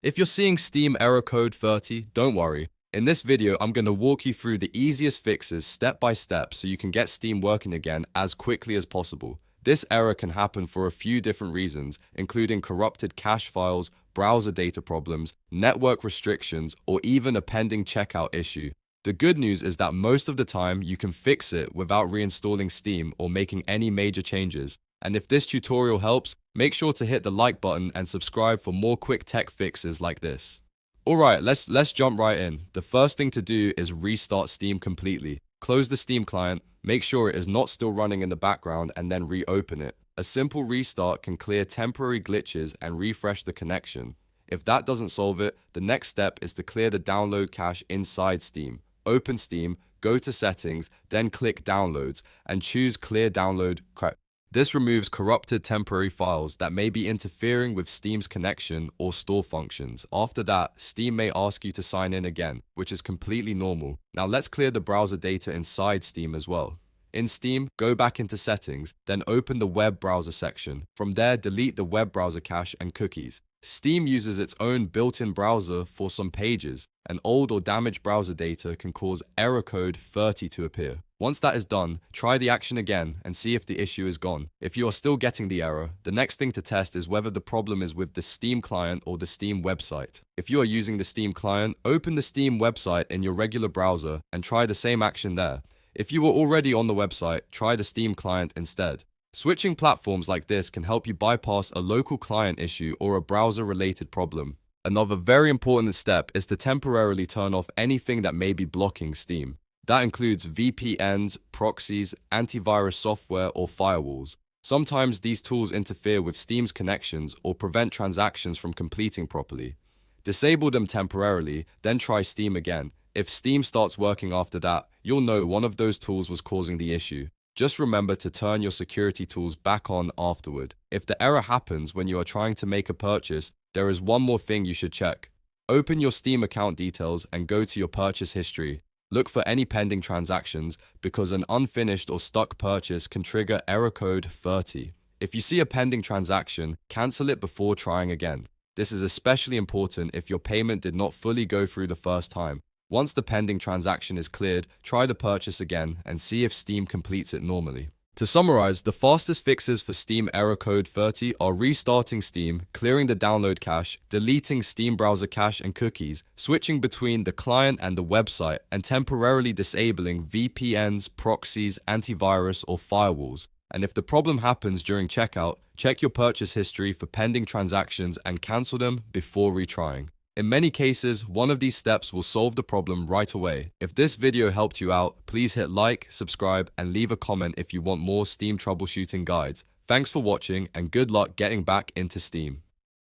If you're seeing Steam error code 30, don't worry. In this video, I'm going to walk you through the easiest fixes step by step so you can get Steam working again as quickly as possible. This error can happen for a few different reasons, including corrupted cache files, browser data problems, network restrictions, or even a pending checkout issue. The good news is that most of the time you can fix it without reinstalling Steam or making any major changes. And if this tutorial helps, make sure to hit the like button and subscribe for more quick tech fixes like this. Alright, let's jump right in. The first thing to do is restart Steam completely. Close the Steam client, make sure it is not still running in the background, and then reopen it. A simple restart can clear temporary glitches and refresh the connection. If that doesn't solve it, the next step is to clear the download cache inside Steam. Open Steam, go to Settings, then click Downloads, and choose Clear Download. This removes corrupted temporary files that may be interfering with Steam's connection or store functions. After that, Steam may ask you to sign in again, which is completely normal. Now let's clear the browser data inside Steam as well. In Steam, go back into Settings, then open the web browser section. From there, delete the web browser cache and cookies. Steam uses its own built-in browser for some pages, and old or damaged browser data can cause error code 30 to appear. Once that is done, try the action again and see if the issue is gone. If you are still getting the error, the next thing to test is whether the problem is with the Steam client or the Steam website. If you are using the Steam client, open the Steam website in your regular browser and try the same action there. If you were already on the website, try the Steam client instead. Switching platforms like this can help you bypass a local client issue or a browser-related problem. Another very important step is to temporarily turn off anything that may be blocking Steam. That includes VPNs, proxies, antivirus software, or firewalls. Sometimes these tools interfere with Steam's connections or prevent transactions from completing properly. Disable them temporarily, then try Steam again. If Steam starts working after that, you'll know one of those tools was causing the issue. Just remember to turn your security tools back on afterward. If the error happens when you are trying to make a purchase, there is one more thing you should check. Open your Steam account details and go to your purchase history. Look for any pending transactions because an unfinished or stuck purchase can trigger error code 30. If you see a pending transaction, cancel it before trying again. This is especially important if your payment did not fully go through the first time. Once the pending transaction is cleared, try the purchase again and see if Steam completes it normally. To summarize, the fastest fixes for Steam error code 30 are restarting Steam, clearing the download cache, deleting Steam browser cache and cookies, switching between the client and the website, and temporarily disabling VPNs, proxies, antivirus, or firewalls. And if the problem happens during checkout, check your purchase history for pending transactions and cancel them before retrying. In many cases, one of these steps will solve the problem right away. If this video helped you out, please hit like, subscribe, and leave a comment if you want more Steam troubleshooting guides. Thanks for watching and good luck getting back into Steam.